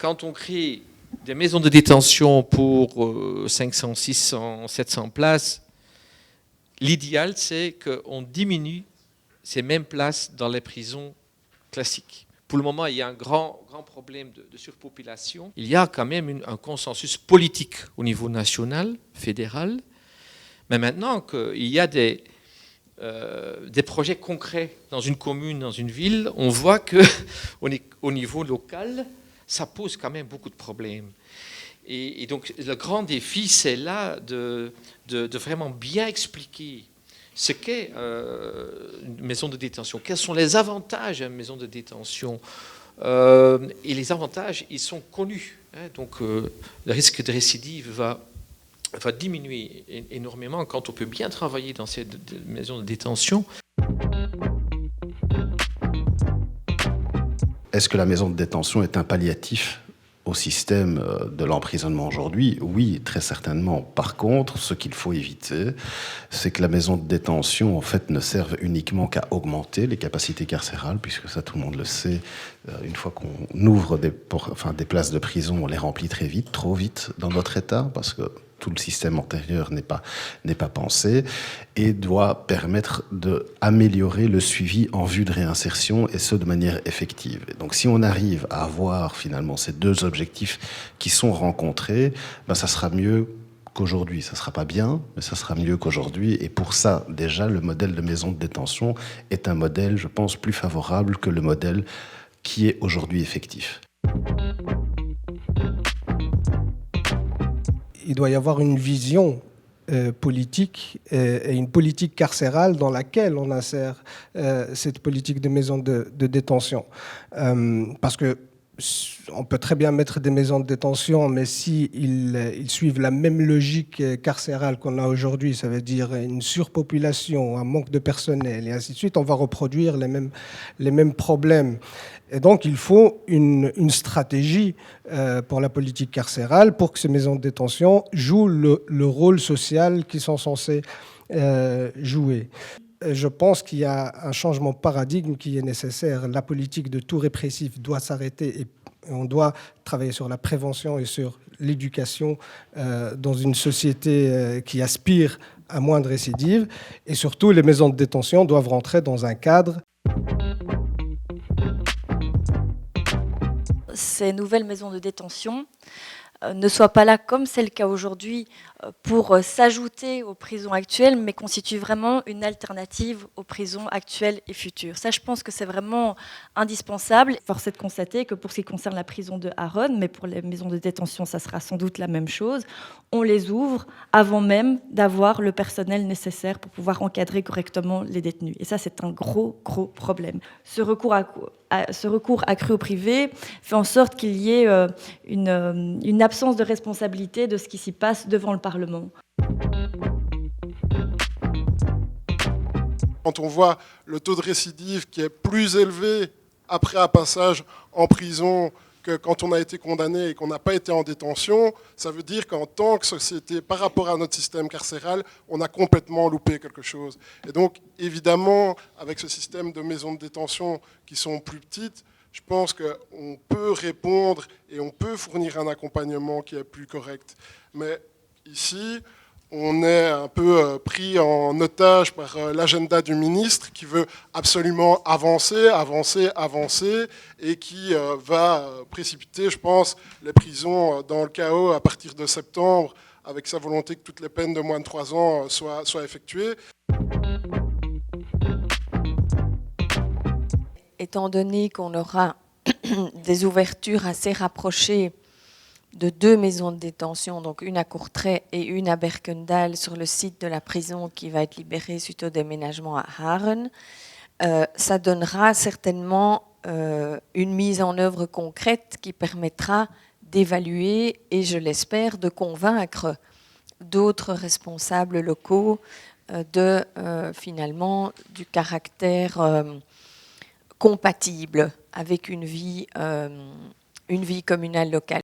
quand on crée des maisons de détention pour 500, 600, 700 places, l'idéal, c'est qu'on diminue ces mêmes places dans les prisons classiques. Pour le moment, il y a un grand problème de surpopulation. Il y a quand même un consensus politique au niveau national, fédéral, mais maintenant qu'il y a des projets concrets dans une commune, dans une ville, on voit qu'au niveau local, ça pose quand même beaucoup de problèmes. Et donc, le grand défi, c'est là de vraiment bien expliquer ce qu'est une maison de détention, quels sont les avantages d'une maison de détention. Et les avantages, ils sont connus. Donc, le risque de récidive va diminuer énormément quand on peut bien travailler dans ces maisons de détention. Est-ce que la maison de détention est un palliatif au système de l'emprisonnement aujourd'hui? Oui, très certainement. Par contre, ce qu'il faut éviter, c'est que la maison de détention, en fait, ne serve uniquement qu'à augmenter les capacités carcérales, puisque ça, tout le monde le sait. Une fois qu'on ouvre des places de prison, on les remplit très vite, trop vite dans notre État, parce que tout le système antérieur n'est pas pensé, et doit permettre d'améliorer le suivi en vue de réinsertion, et ce de manière effective. Et donc si on arrive à avoir finalement ces deux objectifs qui sont rencontrés, ça sera mieux qu'aujourd'hui. Ça sera pas bien, mais ça sera mieux qu'aujourd'hui. Et pour ça, déjà, le modèle de maison de détention est un modèle, je pense, plus favorable que le modèle qui est aujourd'hui effectif. Il doit y avoir une vision politique et une politique carcérale dans laquelle on insère cette politique de maison de détention. Parce que on peut très bien mettre des maisons de détention, mais ils suivent la même logique carcérale qu'on a aujourd'hui, ça veut dire une surpopulation, un manque de personnel, et ainsi de suite, on va reproduire les mêmes problèmes. Et donc, il faut une stratégie pour la politique carcérale pour que ces maisons de détention jouent le rôle social qu'ils sont censés jouer. Je pense qu'il y a un changement de paradigme qui est nécessaire. La politique de tout répressif doit s'arrêter et on doit travailler sur la prévention et sur l'éducation dans une société qui aspire à moins de récidives. Et surtout, les maisons de détention doivent rentrer dans un cadre. Ces nouvelles maisons de détention ne soient pas là, comme c'est le cas aujourd'hui, pour s'ajouter aux prisons actuelles, mais constituent vraiment une alternative aux prisons actuelles et futures. Ça, je pense que c'est vraiment indispensable. Force est de constater que pour ce qui concerne la prison de Harren, mais pour les maisons de détention, ça sera sans doute la même chose, on les ouvre avant même d'avoir le personnel nécessaire pour pouvoir encadrer correctement les détenus. Et ça, c'est un gros problème. Ce recours accru au privé fait en sorte qu'il y ait une absence de responsabilité de ce qui s'y passe devant le Parlement. Quand on voit le taux de récidive qui est plus élevé après un passage en prison que quand on a été condamné et qu'on n'a pas été en détention, ça veut dire qu'en tant que société, par rapport à notre système carcéral, on a complètement loupé quelque chose. Et donc, évidemment, avec ce système de maisons de détention qui sont plus petites, je pense qu'on peut répondre et on peut fournir un accompagnement qui est plus correct. Mais ici, on est un peu pris en otage par l'agenda du ministre qui veut absolument avancer et qui va précipiter, je pense, les prisons dans le chaos à partir de septembre avec sa volonté que toutes les peines de moins de 3 ans soient effectuées. Étant donné qu'on aura des ouvertures assez rapprochées de 2 maisons de détention, donc une à Courtrai et une à Berkendal sur le site de la prison qui va être libérée suite au déménagement à Harren, ça donnera certainement une mise en œuvre concrète qui permettra d'évaluer et, je l'espère, de convaincre d'autres responsables locaux finalement du caractère compatible avec une vie communale locale.